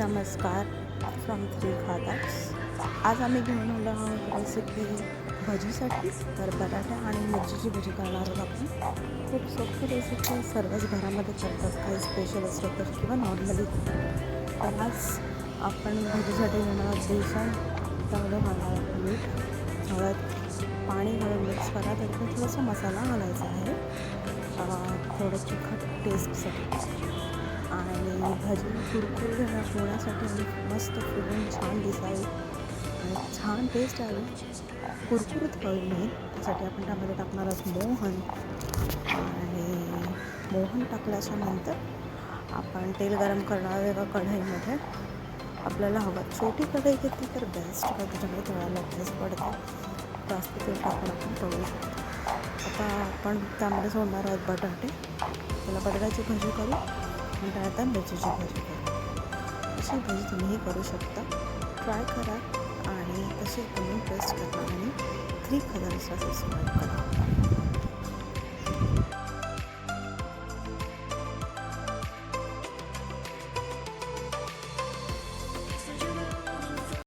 नमस्कार from three खातास. आज आम्ही घेऊन आलो आहोत रेसिपी भजीसाठी. तर बटाटा आणि मिरचीची भजी करणार आहोत आपण. खूप सोपी रेसिपी, सर्वच घरामध्ये करतात, काही स्पेशल असलं तर किंवा नॉर्मली. तर आज आपण भजीसाठी घेणार आहोत बेसन, त्यामध्ये घालणार आहोत मीठ, हळद, पाणी घालून मिक्स करा. त्याच्यात थोडासा मसाला घालायचा आहे, थोडं तिखट टेस्टसाठी. आणि भाजी कुरकुरीत होण्यासाठी आणि मस्त फुलून छान दिसावी आणि छान टेस्ट आली, कुरकुरीत हवी नाही, त्यासाठी आपण त्यामध्ये टाकणार आहोत मोहन. आणि मोहन टाकल्याच्या नंतर आपण तेल गरम करणार एका कढईमध्ये. आपल्याला हवं छोटी कढई घेतली तर बेस्ट, का त्याच्यामध्ये तळायला टेस्ट पडते. जास्त तेल टाकून आपण तळू शकतो. आता आपण त्यामध्ये सोडणार आहोत बटाटे. त्याला बटाट्याची भजी करू आणि त्यानंतर मिरचीची भजी करू. अशी भजी तुम्हीही करू शकता. ट्राय करा आणि तसे बनवून टेस्ट करा आणि 3 खदारचा सबस्क्राईब करा.